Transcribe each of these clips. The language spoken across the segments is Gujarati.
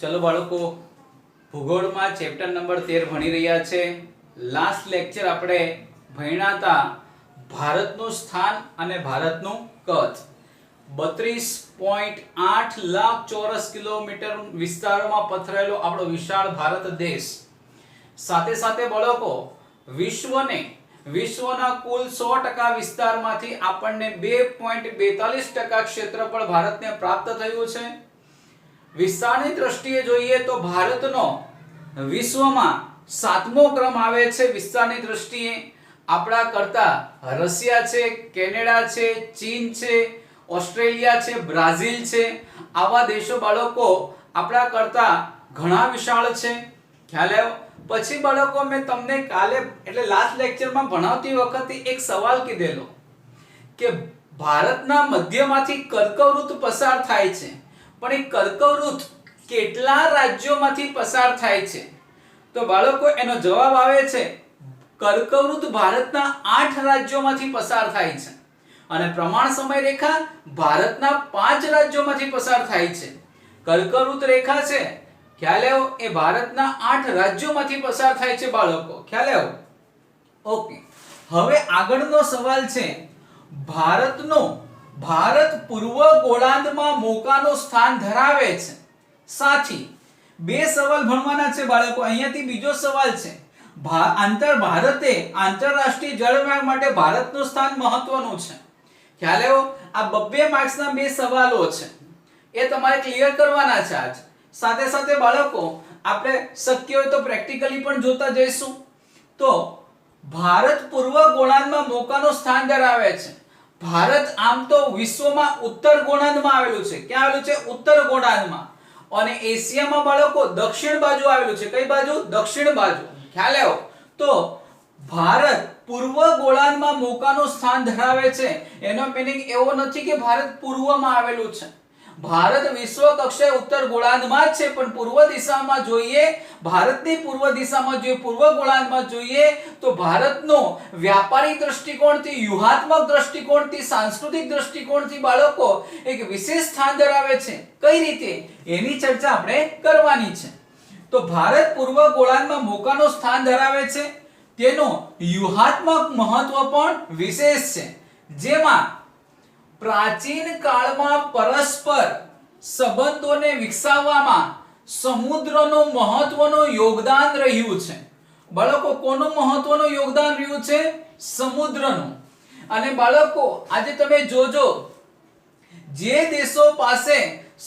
चलो बाळको भूगोळમાં ચેપ્ટર નંબર 13 ભણી રહ્યા છે। લાસ્ટ લેક્ચર આપણે ભણ્યા હતા ભારતનું સ્થાન અને ભારતનું કદ। 32.8 લાખ ચોરસ કિલોમીટર વિસ્તારમાં પથરાયેલો આપણો વિશાળ ભારત દેશ, સાથે સાથે બાળકો વિશ્વના કુલ 100% વિસ્તારમાંથી આપણને 2.42% ક્ષેત્રફળ ભારતને પ્રાપ્ત થયું છે। વિસ્તારની દ્રષ્ટિએ જોઈએ તો ભારતનો વિશ્વમાં 7મો ક્રમ આવે છે। વિસ્તારની દ્રષ્ટિએ આપણા કરતા રશિયા છે, કેનેડા છે, ચીન છે, ઓસ્ટ્રેલિયા છે, બ્રાઝિલ છે, આવા દેશો બાળકો આપણા કરતા ઘણા વિશાળ છે। ખ્યાલ આવ્યો? પછી બાળકો મેં તમને કાલે એટલે લાસ્ટ લેક્ચરમાં ભણાવતી વખતે એક સવાલ કીધેલો કે ભારતના મધ્યમાંથી કર્કવૃત પસાર થાય છે, પણ એ કર્કવૃત કેટલા રાજ્યોમાંથી પસાર થાય છે? તો બાળકો એનો જવાબ આવે છે કર્કવૃત ભારતના 8 રાજ્યોમાંથી પસાર થાય છે અને પ્રમાણ સમય રેખા ભારતના 5 રાજ્યોમાંથી પસાર થાય છે। કર્કવૃત રેખા છે, ખ્યાલ આવ્યો? એ ભારતના 8 રાજ્યોમાંથી પસાર થાય છે બાળકો। ખ્યાલ આવ્યો? ઓકે, હવે આગળનો સવાલ છે ભારત પૂર્વ ગોળાર્ધમાં મોકાનું સ્થાન ધરાવે છે। સાથી બે સવાલ ભણવાના છે બાળકો। અહીંયાથી બીજો સવાલ છે આંતરરાષ્ટ્રીય જળમાર્ગ માટે ભારતનું સ્થાન મહત્વનું છે। ખ્યાલ આવ્યો? આ બબ્બે માર્ક્સના બે સવાલો છે, એ તમારે ક્લિયર કરવાના છે આજ। સાથે સાથે બાળકો આપણે શક્ય હોય તો પ્રેક્ટિકલી પણ જોતા જઈશું। તો ભારત પૂર્વ ગોળાર્ધમાં મોકાનું સ્થાન ધરાવે છે। ભારત આમ તો વિશ્વમાં ઉત્તર ગોળાર્ધમાં આવેલું છે। ક્યાં આવેલું છે? ઉત્તર ગોળાર્ધમાં। અને એશિયામાં બાળકો દક્ષિણ બાજુ આવેલું છે। કઈ બાજુ? દક્ષિણ બાજુ। ખ્યાલ આવ્યો? તો ભારત પૂર્વ ગોળાર્ધમાં મોકાનું સ્થાન ધરાવે છે, એનો મીનિંગ એવો નથી કે ભારત પૂર્વમાં આવેલું છે। ભારત વિશ્વ કક્ષાએ ઉત્તર ગોળાર્ધમાં જ છે, પણ પૂર્વ દિશામાં જોઈએ, ભારતની પૂર્વ દિશામાં જોઈએ, પૂર્વ ગોળાર્ધમાં જોઈએ તો ભારતનો વ્યાપારી દ્રષ્ટિકોણથી, વ્યૂહાત્મક દ્રષ્ટિકોણથી, સાંસ્કૃતિક દ્રષ્ટિકોણથી બાળકો એક વિશેષ સ્થાન ધરાવે છે। કઈ રીતે? એની ચર્ચા આપણે કરવાની છે। તો ભારત પૂર્વ ગોળાર્ધમાં મોકાનું સ્થાન ધરાવે છે, તેનો વ્યૂહાત્મક મહત્વ પણ વિશેષ છે, જેમાં પ્રાચીન કાળમાં પરસ્પર સંબંધોને વિકસાવવામાં સમુદ્રનું મહત્વનું યોગદાન રહ્યું છે। બાળકો કોનું મહત્વનું યોગદાન રહ્યું છે? સમુદ્રનું। અને બાળકો આજે તમે જોજો, જે દેશો પાસે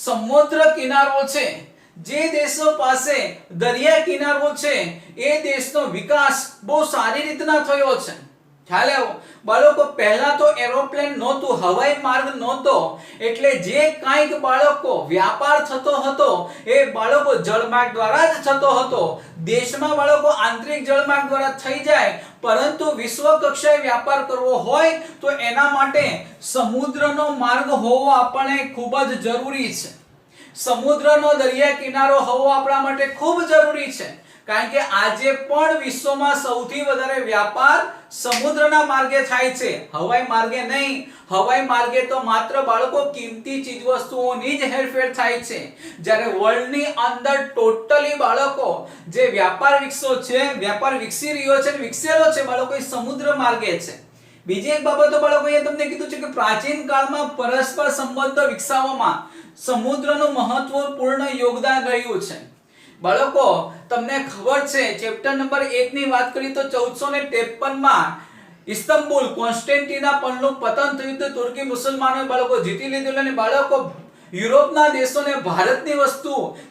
સમુદ્ર કિનારો છે, જે દેશો પાસે દરિયા કિનારો છે, એ દેશનો વિકાસ બહુ સારી રીતના થયો છે। ખ્યાલ આવ્યો? બાળકો પહેલા તો એરોપ્લેન નહોતું, હવાઈ માર્ગ નહોતો, એટલે જે કાંઈક બાળકો વ્યાપાર થતો હતો એ બાળકો જળમાર્ગ દ્વારા જ થતો હતો। દેશમાં બાળકો આંતરિક જળમાર્ગ દ્વારા થઈ જાય, પરંતુ વિશ્વ કક્ષાએ વ્યાપાર કરવો હોય તો એના માટે સમુદ્રનો માર્ગ હોવો આપણને ખૂબ જ જરૂરી છે। સમુદ્રનો દરિયા કિનારો હોવો આપણા માટે ખૂબ જરૂરી છે, કારણ કે આજે પણ વિશ્વમાં સૌથી વધારે વ્યાપાર સમુદ્રના માર્ગે થાય છે, હવાઈ માર્ગે નહીં। હવાઈ માર્ગે તો માત્ર બાળકો કિંમતી ચીજવસ્તુઓની જ હેરફેર થાય છે, જ્યારે વર્લ્ડની અંદર ટોટલી બાળકો જે વ્યાપાર વિકસી રહ્યો છે, વિકસેલો છે બાળકો, એ સમુદ્ર માર્ગે છે। બીજી એક બાબત બાળકો અહીંયા તમને કીધું છે કે પ્રાચીન કાળમાં પરસ્પર સંબંધો વિકસાવવામાં સમુદ્રનું મહત્વપૂર્ણ યોગદાન રહ્યું છે। બાળકો તમને ખબર છે, ચેપ્ટર નંબર 1 ની વાત કરી તો 1453 માં ઇસ્તંબુલ કોન્સ્ટેન્ટિનોપલનું પતન થયું હતું। તુર્કી મુસલમાનોએ બાળકો જીતી લીધું અને બાળકો યુરોપના દેશોને ભારતની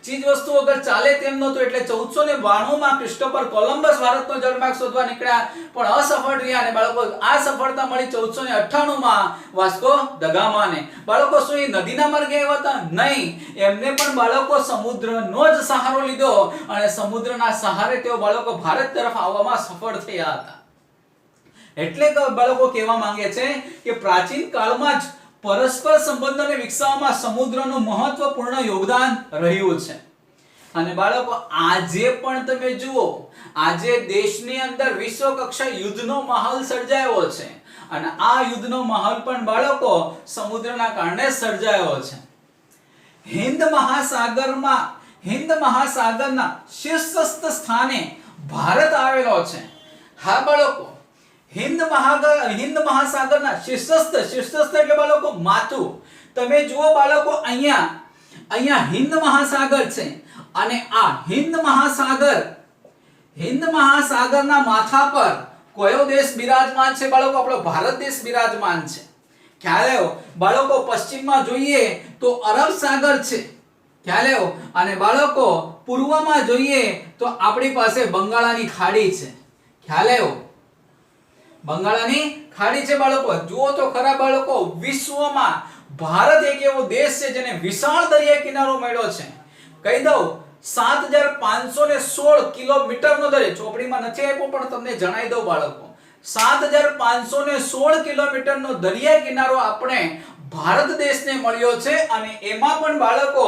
ચીજ વસ્તુ વગર ચાલે તેમ નહોતું, એટલે 1492 માં ક્રિસ્ટોફર કોલંબસ ભારતનો જળમાર્ગ શોધવા નીકળ્યા, પણ અસફળ રહ્યા અને બાળકો આ સફળતા મળી 1498 માં વાસ્કો દ ગામાને। બાળકો શું એ નદીના માર્ગે આવ્યા હતા? નહીં, એમને પણ બાળકો સમુદ્રનો જ સહારો લીધો અને સમુદ્રના સહારે તેઓ બાળકો ભારત તરફ આવવામાં સફળ થયા હતા। એટલે બાળકો કહેવા માંગે છે કે પ્રાચીન કાળમાં જ પરસ્પર સંબંધોને વિકસાવવામાં સમુદ્રનું મહત્વપૂર્ણ યોગદાન રહ્યું છે। અને બાળકો આજે પણ તમે જુઓ, આજે દેશની અંદર વિશ્વ કક્ષાએ યુદ્ધનો માહોલ સર્જાયો છે, અને આ યુદ્ધનો માહોલ પણ બાળકો સમુદ્રના કારણે સર્જાયો છે। હિન્દ મહાસાગરમાં હિન્દ મહાસાગરના શીર્ષસ્થ સ્થાને ભારત આવેલો છે. હા બાળકો, હિન્દ મહાસાગરના શીર્ષસ્થ એટલે બાળકો માથું. તમે જુઓ બાળકો, અહીંયા હિન્દ મહાસાગર છે અને આ હિન્દ મહાસાગરના માથા પર કયો દેશ બિરાજમાન છે બાળકો? આપણો ભારત દેશ બિરાજમાન છે. ખ્યાલ આવ્યો બાળકો? પશ્ચિમમાં જોઈએ તો અરબ સાગર છે. ખ્યાલ આવ્યો? અને બાળકો પૂર્વમાં જોઈએ તો આપણી પાસે બંગાળાની ખાડી છે. ખ્યાલ આવ્યો? બંગાળાની ખાડી છે બાળકો. જુઓ તો ખરા બાળકો, વિશ્વમાં ભારત એક એવો દેશ છે જેને વિશાળ દરિયા કિનારો મળ્યો છે. કહી દઉં, 7516 કિલોમીટરનો દરિયો. ચોપડીમાં નથી આપ્યો પણ તમને જણાવી દઉં બાળકો, 7516 કિલોમીટરનો દરિયા કિનારો આપણે ભારત દેશને મળ્યો છે. અને એમાં પણ બાળકો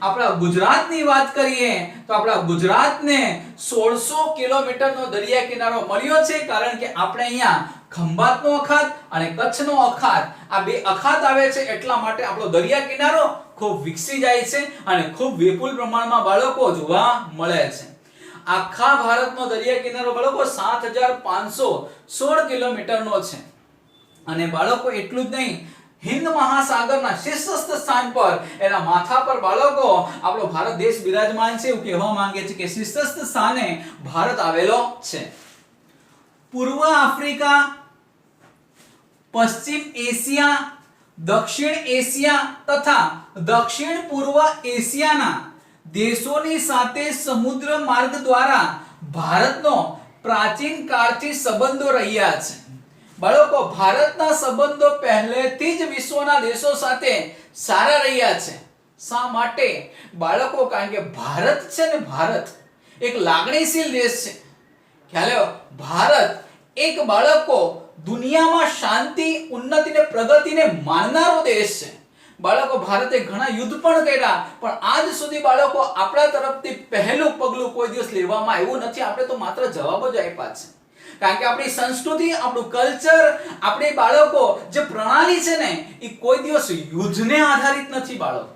આપણા ગુજરાતની વાત કરીએ તો આપણા ગુજરાતને 1600 કિલોમીટરનો દરિયા કિનારો મળ્યો છે. કારણ કે આપણે અહીંયા ખંભાતનો અખાત અને કચ્છનો અખાત, આ બે અખાત આવે છે, એટલા માટે આપણો દરિયા કિનારો ખૂબ વિકસી જાય છે અને ખૂબ વિપુલ પ્રમાણમાં બાળકો જોવા મળે છે. આખા ભારતનો દરિયા કિનારો બાળકો 7516 કિલોમીટરનો છે. અને બાળકો એટલું જ નહીં, હિન્દ મહાસાગરના શીર્ષસ્થ સ્થાન પર, એના માથા પર બાળકો આપણો ભારત દેશ બિરાજમાન છે. એવું કહેવા માંગે છે કે શીર્ષસ્થ સ્થાને ભારત આવેલો છે. પૂર્વ આફ્રિકા, પશ્ચિમ એશિયા, દક્ષિણ એશિયા તથા દક્ષિણ પૂર્વ એશિયાના દેશોની સાથે સમુદ્ર માર્ગ દ્વારા ભારતનો પ્રાચીન કાળથી સંબંધો રહ્યા છે. બાળકો, ભારતના સંબંધો પહેલેથી જ વિશ્વના દેશો સાથે સારા રહ્યા છે. શા માટે બાળકો? કારણ કે ભારત છે ને, ભારત એક લાગણીશીલ દેશ છે. ખ્યાલ આવ્યો? ભારત એક બાળકો દુનિયામાં શાંતિ, ઉન્નતિ ને પ્રગતિને માનનારો દેશ છે. બાળકો, ભારતે ઘણા યુદ્ધ પણ કર્યા, પણ આજ સુધી બાળકો આપણા તરફથી પહેલું પગલું કોઈ દિવસ લેવામાં આવ્યું નથી. આપણે તો માત્ર જવાબ જ આપ્યા છે. કારણ કે આપણી સંસ્કૃતિ, આપણું કલ્ચર, આપણી બાળકો જે પ્રણાલી છે ને, એ કોઈ દિવસ યુદ્ધને આધારિત નથી બાળકો.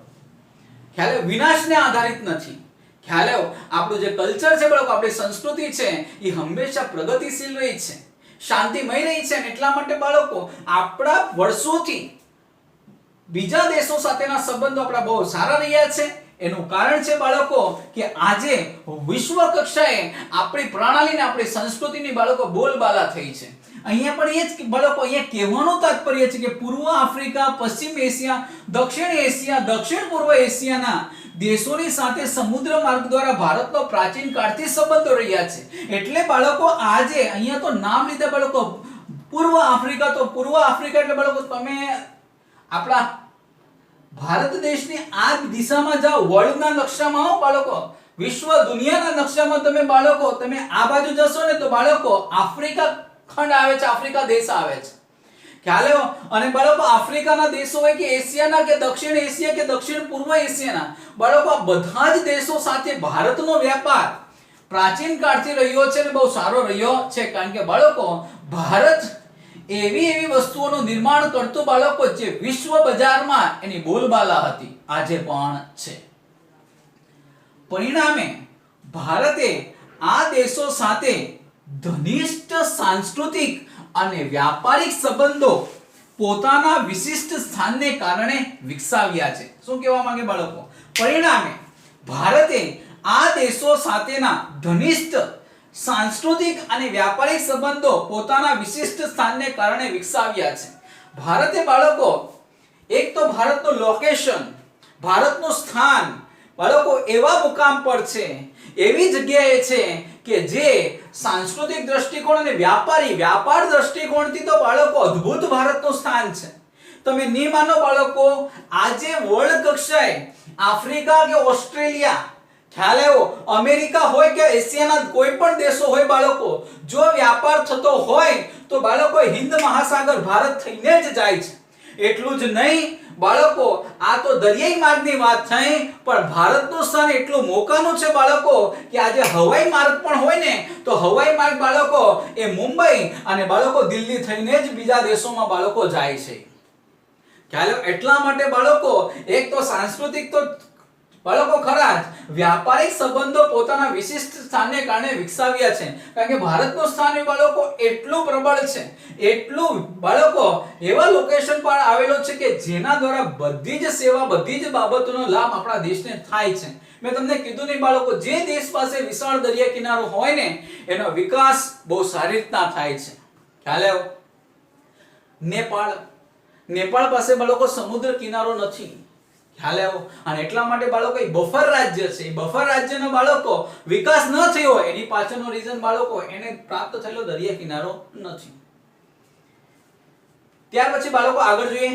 ખ્યાલ, વિનાશને આધારિત નથી. ખ્યાલ આવ્યો? આપણું જે કલ્ચર છે બાળકો, આપણી સંસ્કૃતિ છે, એ હંમેશા પ્રગતિશીલ રહી છે, શાંતિમય રહી છે. એટલા માટે બાળકો આપણા વર્ષોથી બીજા દેશો સાથેના સંબંધો આપણા બહુ સારા રહ્યા છે. એનું કારણ છે બાળકો કે આજે વિશ્વ કક્ષાએ આપણી પ્રણાલીને, આપણી સંસ્કૃતિની બાળકો બોલબાલા થઈ છે. અહીંયા પણ એ જ બાળકો, અહીંયા કહેવાનું તાત્પર્ય છે કે પૂર્વ આફ્રિકા, પશ્ચિમ એશિયા, દક્ષિણ પૂર્વ એશિયાના દેશોની સાથે સમુદ્ર માર્ગ દ્વારા ભારતનો પ્રાચીન કાળથી સંબંધો રહ્યા છે. એટલે બાળકો આજે અહીંયા તો નામ લીધા બાળકો, પૂર્વ આફ્રિકા. તો પૂર્વ આફ્રિકા એટલે બાળકો તમે આપણા ભારત દેશની આ દિશામાં જાઓ, વર્લ્ડના નકશામાં આવો બાળકો, વિશ્વ દુનિયાના નકશામાં તમે બાળકો તમે આ બાજુ જશો ને તો બાળકો આફ્રિકા ખંડ આવે છે, આફ્રિકા દેશ આવે છે. ખ્યાલ આવ્યો? અને બાળકો આફ્રિકાના દેશો હોય કે એશિયાના કે દક્ષિણ એશિયા કે દક્ષિણ પૂર્વ એશિયાના બાળકો, આ બધા જ દેશો સાથે ભારતનો વ્યાપાર પ્રાચીન કાળથી રહ્યો છે અને બહુ સારો રહ્યો છે. કારણ કે બાળકો ભારત એવી વસ્તુઓનું નિર્માણ કરતું બાળકો જે વિશ્વ બજારમાં એની બોલબાલા હતી, આજે પણ છે. પરિણામે ભારતે આ દેશો સાથે ઘનિષ્ઠ સાંસ્કૃતિક અને વ્યાપારિક સંબંધો પોતાના વિશિષ્ટ સ્થાનને કારણે વિકસાવ્યા છે. શું કહેવા માંગે બાળકો? પરિણામે ભારતે આ દેશો સાથેના ઘનિષ્ઠ સાંસ્કૃતિક અને વ્યાપારિક સંબંધો પોતાના વિશિષ્ટ સ્થાનને કારણે વિકસાવ્યા છે. ભારતે બાળકો એક તો ભારતનું લોકેશન, ભારતનું સ્થાન બાળકો એવા મુકામ પર છે, એવી જગ્યાએ છે કે જે સાંસ્કૃતિક દ્રષ્ટિકોણ અને વ્યાપાર દ્રષ્ટિકોણથી તો બાળકો અદ્ભુત ભારતનું સ્થાન છે. તમે નહીં માનો બાળકો, આજે વર્લ્ડ કક્ષાએ આફ્રિકા કે ઓસ્ટ્રેલિયા, ખ્યાલ આવ્યો, અમેરિકા હોય કે એશિયાના કોઈ પણ દેશો હોય બાળકો, જો વ્યાપાર થતો હોય તો બાળકો હિન્દ મહાસાગર ભારત થઈને જ જાય છે. એટલું જ નહીં બાળકો, આ તો દરિયાઈ માર્ગની વાત થઈ, પણ ભારતનું સ્થાન એટલું મોકાનું છે બાળકો કે આજે હવાઈ માર્ગ પણ હોય ને તો હવાઈ માર્ગ બાળકો એ મુંબઈ અને બાળકો દિલ્હી થઈને જ બીજા દેશોમાં બાળકો જાય છે. ખ્યાલ? એટલા માટે બાળકો એક તો સાંસ્કૃતિક તો બાળકો ખરા જ વ્યાપારિક સંબંધો પોતાના વિશિષ્ટ સ્થાનને કારણે વિકસાવ્યા છે, કારણ કે ભારતનું સ્થાન એ બાળકો એટલું પ્રબળ છે, એટલું બાળકો એવા લોકેશન પર આવેલો છે કે જેના દ્વારા બધી જ સેવા, બધી જ બાબતોનો લાભ આપણા દેશને થાય છે. મેં તમને કીધું નહીં બાળકો, જે દેશ પાસે વિશાળ દરિયા કિનારો હોય ને એનો વિકાસ બહુ સારી રીતના થાય છે. ખ્યાલ આવ્યો? નેપાળ પાસે બાળકો સમુદ્ર કિનારો નથી. ખ્યાલ આવ્યો? અને એટલા માટે બાળકો એ બફર રાજ્ય છે. બફર રાજ્યનો બાળકો વિકાસ ન થયો હોય એની પાછળનો રીઝન બાળકો એને પ્રાપ્ત થયેલો દરિયા કિનારો નથી. ત્યાર પછી બાળકો આગળ જોઈએ.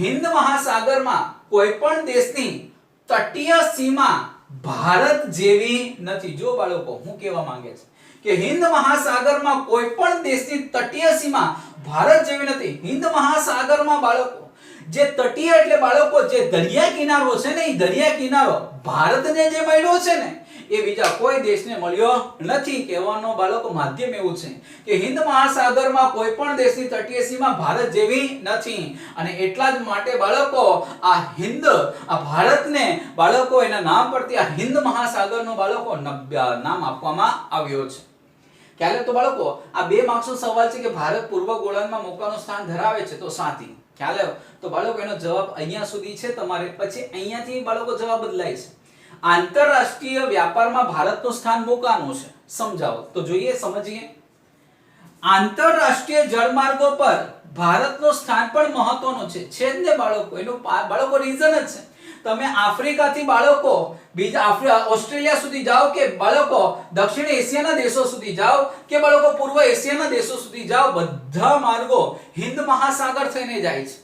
હિન્દ મહાસાગરમાં કોઈ પણ દેશની તટીય સીમા ભારત જેવી નથી. જો બાળકો હું કહેવા માંગે છે કે હિન્દ મહાસાગરમાં કોઈ પણ દેશની તટીય સીમા ભારત જેવી નથી. હિન્દ મહાસાગરમાં બાળકો જે તટીય એટલે બાળકો જે દરિયા કિનારો છે ને, એ દરિયા કિનારો ભારતને જે મળ્યો છે ને એ બીજા કોઈ દેશને મળ્યો નથી. કહેવાનો બાળકો માધ્યમ એવું છે કે હિન્દ મહાસાગરમાં કોઈ પણ દેશની તટીય સીમા ભારત જેવી નથી. અને એટલા જ માટે બાળકો આ ભારતને બાળકો એના નામ પરથી આ હિન્દ મહાસાગરનો બાળકો નામ આપવામાં આવ્યો છે. ખ્યાલ તો બાળકો આ 2 માર્ક્સનો સવાલ છે કે ભારત પૂર્વ ગોળાર્ધમાં મોકાનું સ્થાન ધરાવે છે, તો સાથી. ખ્યાલ આવ્યો? તો બાળકો એનો જવાબ અહીંયા સુધી છે તમારે. પછી અહીંયાથી બાળકો જવાબ બદલાય છે. આંતરરાષ્ટ્રીય વ્યાપારમાં ભારતનું સ્થાન મોકાનું છે. સમજાવો તો જોઈએ, સમજીએ. આંતરરાષ્ટ્રીય જળમાર્ગો પર ભારતનું સ્થાન પણ મહત્વનું છે. છે જ ને બાળકો, એનું બાળકો રીઝન જ છે. તમે આફ્રિકાથી બાળકો બીજા ઓસ્ટ્રેલિયા સુધી જાઓ કે બાળકો દક્ષિણ એશિયાના દેશો સુધી જાઓ કે બાળકો પૂર્વ એશિયાના દેશો સુધી જાઓ, બધા માર્ગો હિન્દ મહાસાગર થઈને જાય છે.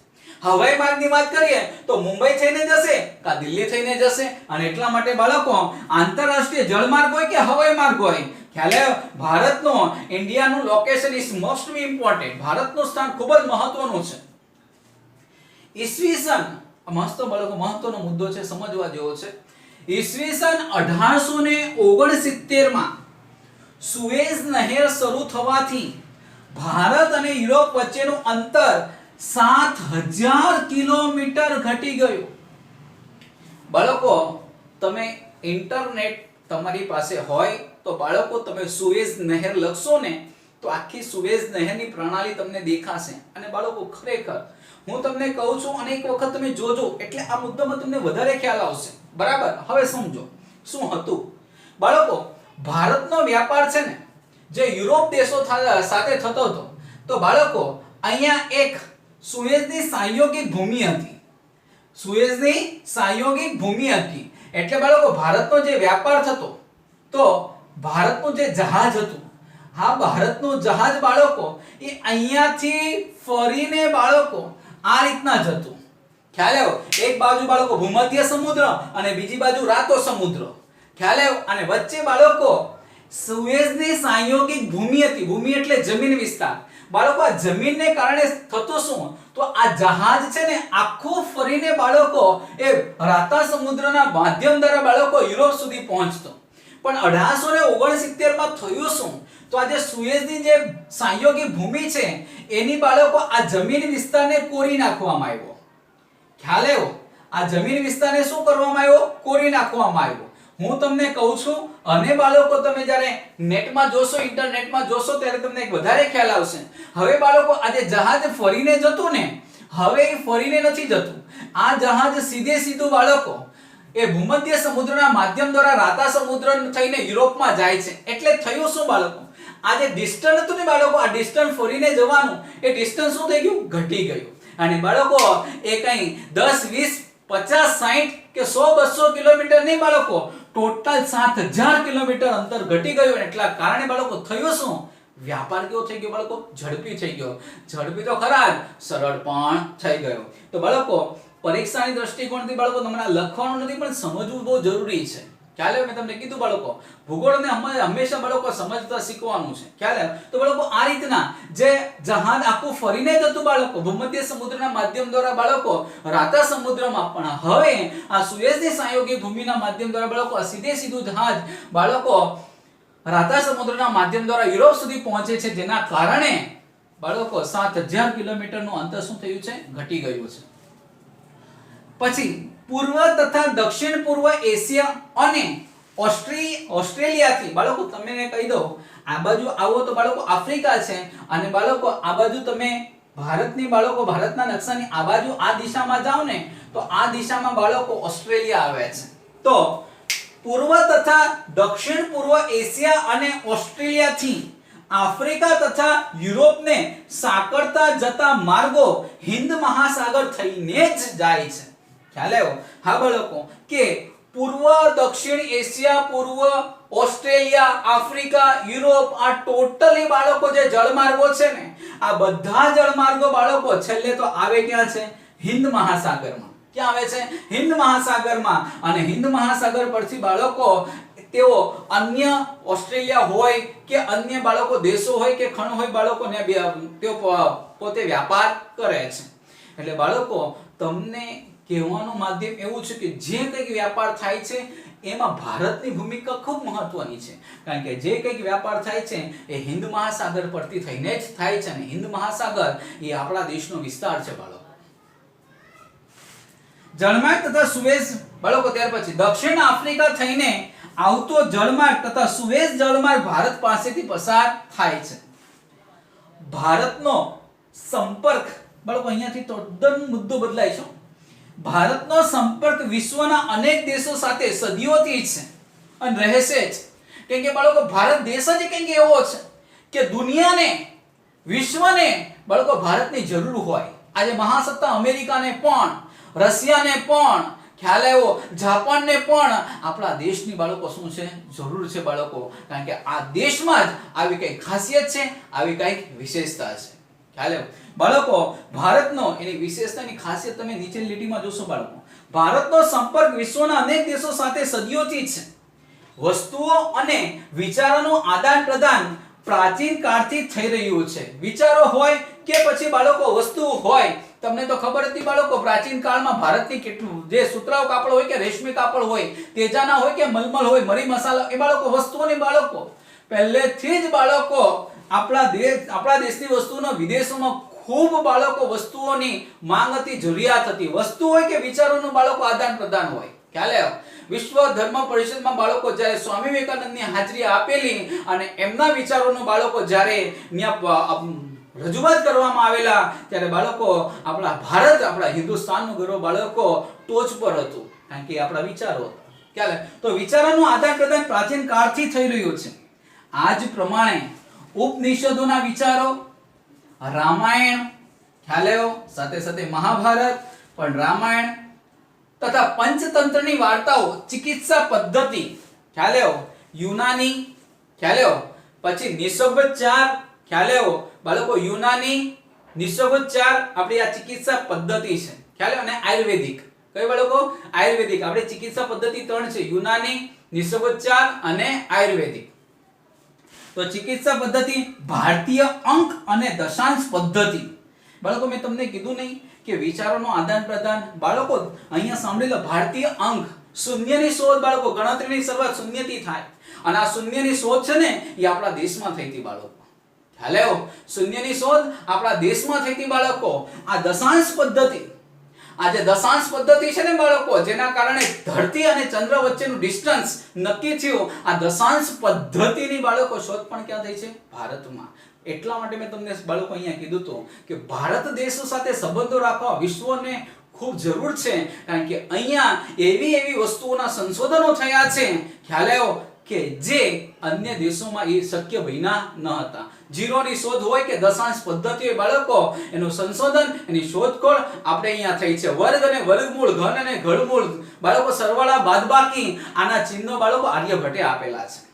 હવાઈ માર્ગની વાત કરીએ તો મુંબઈ થઈને જશે કે દિલ્હી થઈને જશે. અને એટલા માટે બાળકો આંતરરાષ્ટ્રીય જળમાર્ગ હોય કે હવાઈ માર્ગ હોય, ખ્યાલ ભારતનું ઇન્ડિયાનું લોકેશન ઇઝ મોસ્ટ ઇમ્પોર્ટન્ટ. ભારતનું સ્થાન ખૂબ જ મહત્વનું છે. ઈસવીસન મસ્ત બાળકો મહત્વનો મુદ્દો છે, સમજવા જેવો છે. ઈસવીસન 1869 માં સુએઝ નહેર શરૂ થવાથી ભારત અને યુરોપ વચ્ચેનું અંતર 7000 કિલોમીટર ઘટી ગયું. બાળકો તમે ઇન્ટરનેટ તમારી પાસે હોય તો બાળકો તમે સુએઝ નહેર લખશો ને તો આખી સુએઝ નહેરની પ્રણાલી તમને દેખાશે. અને બાળકો ખરેખર હું તમને કહું છું અને એક વખત તમે જોજો એટલે આ મુદ્દામાં તમને વધારે ખ્યાલ આવશે. બરાબર? હવે સમજો શું હતું બાળકો. ભારતનો વ્યાપાર છે ને જે યુરોપ દેશો સાથે થતો હતો, તો બાળકો અહીંયા એક સુએઝની સંયોગિક ભૂમિ હતી. સુએઝની સંયોગિક ભૂમિ હતી એટલે બાળકો ભારતનો જે વ્યાપાર થતો, તો ભારતનું જે જહાજ હતું, હા ભારતનું જહાજ બાળકો એ અહીંયાથી ફરીને બાળકો આ રીતના જ હતું. ખ્યાલ આવ્યો? એક બાજુ બાળકો ભૂમધ્ય સમુદ્ર અને બીજી બાજુ રાતો સમુદ્ર. ખ્યાલ આવ્યો? અને વચ્ચે બાળકો સુએઝની સંયોગિક ભૂમિ હતી. ભૂમિ એટલે જમીન વિસ્તાર. બાળકો આ જમીનને કારણે થતું શું, તો આ જહાજ છે ને આખું ફરીને બાળકો એ રાતા સમુદ્રના માધ્યમ દ્વારા બાળકો યુરોપ સુધી પહોંચતો. પણ 1869 માં થયું શું, તો આ જે સુએઝની જે સંયોગિક ભૂમિ છે એની બાળકો આ જમીન વિસ્તારને કોરી નાખવામાં આવ્યો. ખ્યાલ આવ્યો? આ જમીન વિસ્તારને શું કરવામાં આવ્યો? કોરી નાખવામાં આવ્યો. હું તમને કહું છું અને બાળકો તમે જ્યારે નેટમાં જોશો, ઇન્ટરનેટમાં જોશો ત્યારે તમને એક વધારે ખ્યાલ આવશે. હવે બાળકો આ જે જહાજ ફરીને જતું ને, હવે એ ફરીને નથી જતું. આ જહાજ સીધું બાળકો એ ભૂમધ્ય સમુદ્રના માધ્યમ દ્વારા રાતા સમુદ્ર થઈને યુરોપમાં જાય છે. એટલે થયું શું બાળકો, આ જે ડિસ્ટન્સ હતું ને બાળકો, આ ડિસ્ટન્સ ફરીને જવાનું એ ડિસ્ટન્સ શું થઈ ગયું? ઘટી ગયું. અને બાળકો એ કઈ 10 20 50 60 કે 100 200 કિલોમીટર નહીં બાળકો, ટોટલ 7000 કિલોમીટર અંતર ઘટી ગયું. એટલા કારણે બાળકો થયું શું? વ્યાપાર કેવો થઈ ગયો બાળકો? ઝડપી થઈ ગયો. ઝડપી તો ખરા જ, સરળ પણ થઈ ગયો. તો બાળકો પરીક્ષાની દ્રષ્ટિકોણથી બાળકો તમને લખવાનું નથી પણ સમજવું બહુ જરૂરી છે. ખ્યાલ આવ્યો? મેં તમને કીધું બાળકો ભૂગોળને હંમેશા બાળકો સમજતા શીખવાનું છે. ખ્યાલ આવ્યો? તો બાળકો આ રીતના જે જહાજ આખું ફરીને જતું બાળકો ભૂમધ્ય સમુદ્રના માધ્યમ દ્વારા બાળકો રાતા સમુદ્રમાં, પણ હવે આ સુએઝની સંયોગિક ભૂમિના માધ્યમ દ્વારા બાળકો સીધું જહાજ બાળકો રાતા સમુદ્રના માધ્યમ દ્વારા યુરોપ સુધી પહોંચે છે, જેના કારણે બાળકો 7000 કિલોમીટરનું અંતર શું થયું છે? ઘટી ગયું છે. પછી પૂર્વ તથા દક્ષિણ પૂર્વ એશિયા અને ઓસ્ટ્રેલિયાથી બાળકો તમને કહી દઉં આ બાજુ આવો તો બાળકો આફ્રિકા છે અને બાળકો આ બાજુ તમે ભારતની બાળકો ભારતના નકશાની આ બાજુ આ દિશામાં જાઓ ને તો આ દિશામાં બાળકો ઓસ્ટ્રેલિયા આવે છે. તો પૂર્વ તથા દક્ષિણ પૂર્વ એશિયા અને ઓસ્ટ્રેલિયાથી આફ્રિકા તથા યુરોપને સાંકળતા જતા માર્ગો હિન્દ મહાસાગર થઈને જ જાય છે. ખ્યાલ આવ્યો? હા બાળકો કે પૂર્વ દક્ષિણ એશિયા, પૂર્વ ઓસ્ટ્રેલિયા, આફ્રિકા, યુરોપ આ ટોટલી બાળકો જે જળમાર્ગો છે ને આ બધા જળમાર્ગો બાળકો છેલ્લે તો આવે ક્યાં છે? હિન્દ મહાસાગરમાં. ક્યાં આવે છે? હિન્દ મહાસાગરમાં. અને હિન્દ મહાસાગર પરથી બાળકો તેઓ અન્ય ઓસ્ટ્રેલિયા હોય કે અન્ય બાળકો દેશો હોય કે ખંડ હોય બાળકોને તેઓ પોતે વ્યાપાર કરે છે. એટલે બાળકો તમને કહેવાનું માધ્યમ એવું છે કે જે કંઈક વ્યાપાર થાય છે એમાં ભારતની ભૂમિકા ખૂબ મહત્વની છે. કારણ કે જે કંઈક વ્યાપાર થાય છે એ હિન્દ મહાસાગર પરથી થઈને જ થાય છે અને હિન્દ મહાસાગર એ આપણા દેશનો વિસ્તાર છે બાળકો. જળમાર્ગ તથા સુએઝ બાળકો ત્યાર પછી દક્ષિણ આફ્રિકા થઈને આવતો જળમાર્ગ તથા સુએઝ જળમાર્ગ ભારત પાસેથી પસાર થાય છે. ભારતનો સંપર્ક બાળકો અહીંયાથી તદ્દન મુદ્દો બદલાય છે. ભારતનો સંપર્ક વિશ્વના અનેક દેશો સાથે સદીઓથી છે અને રહેશે જ. કેમ કે બાળકો ભારત દેશ જ કંઈક એવો છે કે દુનિયાને વિશ્વને બાળકો ભારતની જરૂર હોય. આજે મહાસત્તા અમેરિકાને પણ, રશિયાને પણ, ખ્યાલ આવ્યો જાપાનને પણ આપણા દેશની બાળકો શું છે? જરૂર છે બાળકો. કારણ કે આ દેશમાં જ આવી કઈ ખાસિયત છે, આવી કઈ વિશેષતા છે. ખ્યાલ આવ્યો બાળકો? ભારતનો એની વિશેષતાની ખાસિયત તમે નીચેની લીટીમાં જોશો બાળકો. ભારતનો સંપર્ક વિશ્વના અનેક દેશો સાથે સદીઓથી છે. વસ્તુઓ અને વિચારોનું આદાન પ્રદાન પ્રાચીન કાળથી થઈ રહ્યું છે. વિચારો હોય કે પછી બાળકો વસ્તુઓ હોય. તમને તો ખબર હતી બાળકો પ્રાચીન કાળમાં ભારતની કેટલું જે સુતરાઉ કાપડ હોય કે રેશમી કાપડ હોય, તેજાના હોય કે મલમલ હોય, મરી મસાલા એ બાળકો વસ્તુઓની બાળકો પહેલેથી જ બાળકો આપણા દેશની વસ્તુનો વિદેશોમાં ખૂબ બાળકો વસ્તુઓની માંગ હતી, જરૂરિયાત હતી. વસ્તુ હોય કે વિચારોનું બાળકો આદાન પ્રદાન હોય. ખ્યાલ આવ્યો? વિશ્વ ધર્મ પરિષદમાં બાળકો જ્યારે સ્વામી વિવેકાનંદની હાજરી આપેલી અને એમના વિચારોનું બાળકો જ્યારે રજૂઆત કરવામાં આવેલા ત્યારે બાળકો આપણા ભારત, આપણા હિન્દુસ્તાનનું ગૌરવ બાળકો ટોચ પર હતું. કારણ કે આપણા વિચારો હતા. ખ્યાલ? તો વિચારોનું આદાન પ્રદાન પ્રાચીન કાળથી થઈ રહ્યું છે. આ જ પ્રમાણે ઉપનિષદોના વિચારો, રામાયણ, ખ્યાલ આવ્યો? સાથે સાથે મહાભારત પણ રામાયણ તથા પંચતંત્રની વાર્તાઓ, ચિકિત્સા પદ્ધતિ, ખ્યાલ આવ્યો? યુનાની, ખ્યાલ આવ્યો? પછી નિસર્ગોપચાર, ખ્યાલ આવ્યો બાળકો? યુનાની, નિસર્ગોપચાર આપણી આ ચિકિત્સા પદ્ધતિ છે. ખ્યાલ આવ્યો? અને આયુર્વેદિક. કઈ બાળકો? આયુર્વેદિક. આપણે ચિકિત્સા પદ્ધતિ ત્રણ છે: યુનાની, નિસર્ગોપચાર અને આયુર્વેદિક. તો ચિકિત્સા પદ્ધતિ ભારતીય અંક અને દશાંશ પદ્ધતિ. બાળકો મેં તમને કીધું નહીં કે વિચારોનો આદાન પ્રદાન. બાળકો અહીંયા સાંભળી લો, ભારતીય અંક, શૂન્યની શોધ બાળકો. ગણતરીની શરૂઆત શૂન્યથી થાય અને આ શૂન્યની શોધ છે ને એ આપણા દેશમાં થઈ હતી બાળકો. ખ્યાલ આવ્યો? શૂન્યની શોધ આપણા દેશમાં થઈ હતી બાળકો. આ દશાંશ પદ્ધતિ, આ જે દશાંશ પદ્ધતિ છે ને બાળકો, જેના કારણે ધરતી અને ચંદ્ર વચ્ચેનું ડિસ્ટન્સ નક્કી થયું, આ દશાંશ પદ્ધતિની બાળકો શોધ પણ ક્યાં થઈ છે? ભારતમાં. એટલા માટે મેં તમને બાળકો અહીંયા કીધું હતું કે ભારત દેશો સાથે સંબંધો રાખવા વિશ્વને ખૂબ જરૂર છે. કારણ કે અહીંયા એવી વસ્તુઓના સંશોધનો થયા છે, ખ્યાલ આવ્યો, કે જે અન્ય દેશોમાં એ શક્ય બન્યા ન હતા. જીરોની શોધ હોય કે દશાંશ પદ્ધતિ હોય બાળકો, એનું સંશોધન, એની શોધખોળ આપણે અહીંયા થઈ છે. વર્ગ અને વર્ગમૂળ, ઘન અને ઘડમૂળ બાળકો, સરવાળા બાદબાકી, આના ચિહ્નો બાળકો આર્યભટ્ટે આપેલા છે.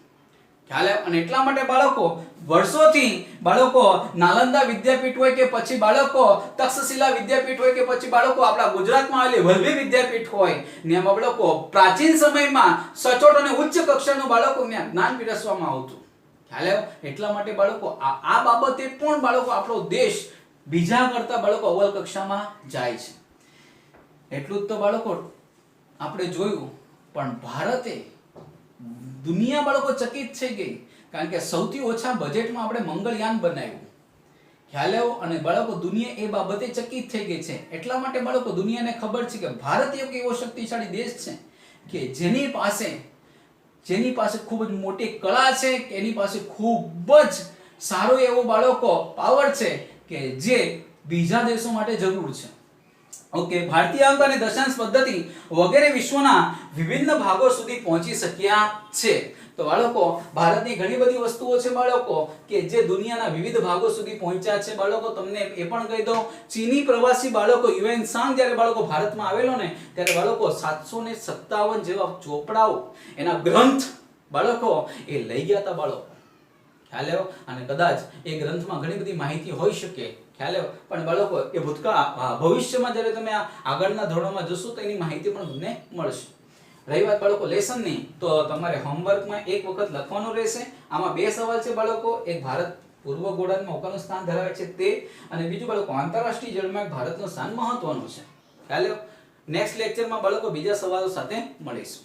ખ્યાલ આવ્યો? અને એટલા માટે બાળકો વર્ષોથી બાળકો નાલંદા વિદ્યાપીઠ હોય કે પછી બાળકો તક્ષશિલા વિદ્યાપીઠ હોય કે પછી બાળકો આપણા ગુજરાતમાં આવેલી વલ્લભી વિદ્યાપીઠ હોય ને એમાં બાળકો પ્રાચીન સમયમાં સચોટ અને ઉચ્ચ કક્ષાનું બાળકોને જ્ઞાન પીરસવામાં આવતું. ખ્યાલ આવ્યો? એટલા માટે બાળકો આ બાબતે પણ બાળકો આપણો દેશ બીજા કરતા બાળકો અવ્વલ કક્ષામાં જાય છે. એટલું જ તો બાળકો આપણે જોયું. પણ ભારતે દુનિયા બાળકો ચકિત થઈ ગઈ. કારણ કે સૌથી ઓછા બજેટમાં આપણે મંગળયાન બનાવ્યું. ખ્યાલ આવ્યો? અને બાળકો દુનિયા એ બાબતે ચકિત થઈ ગઈ છે. એટલા માટે બાળકો દુનિયાને ખબર છે કે ભારત એક એવો શક્તિશાળી દેશ છે કે જેની પાસે ખૂબ જ મોટી કળા છે, કે એની પાસે ખૂબ જ સારો એવો બાળકો પાવર છે કે જે બીજા દેશો માટે જરૂર છે. ઓકે, ભારતીય અંક અને દશાંશ પદ્ધતિ વગેરે વિશ્વના વિભિન્ન ભાગો સુધી પહોંચી શક્યા છે. તો બાળકો ભારતની ઘણી બધી વસ્તુઓ છે બાળકો કે જે દુનિયાના વિવિધ ભાગો સુધી પહોંચ્યા છે. બાળકો તમને એ પણ કહી દઉં, ચીની પ્રવાસી બાળકો યુએન સાંગ જ્યારે બાળકો ભારતમાં આવેલો ને ત્યારે બાળકો 757 જેવા ચોપડાઓ, એના ગ્રંથ બાળકો એ લઈ ગયા હતા બાળકો. ખ્યાલ આવ્યો? અને કદાચ એ ગ્રંથમાં ઘણી બધી માહિતી હોઈ શકે. ખ્યાલ આવ્યો? પણ બાળકો એ ભવિષ્યમાં જ્યારે તમે આગળના ધોરણોમાં જશો તો એની માહિતી પણ તમને મળશે. રહી વાત બાળકો લેસનની, તો તમારે હોમવર્કમાં એક વખત લખવાનું રહેશે. આમાં 2 સવાલ છે બાળકો. એક ભારત પૂર્વ ગોળાર્ધમાં ઓકાનું સ્થાન ધરાવે છે તે, અને બીજું બાળકો આંતરરાષ્ટ્રીય જળમાર્ગ ભારતનું સ્થાન મહત્વનું છે. ખ્યાલ આવ્યો? નેક્સ્ટ લેક્ચરમાં બાળકો બીજા સવાલો સાથે મળીશું.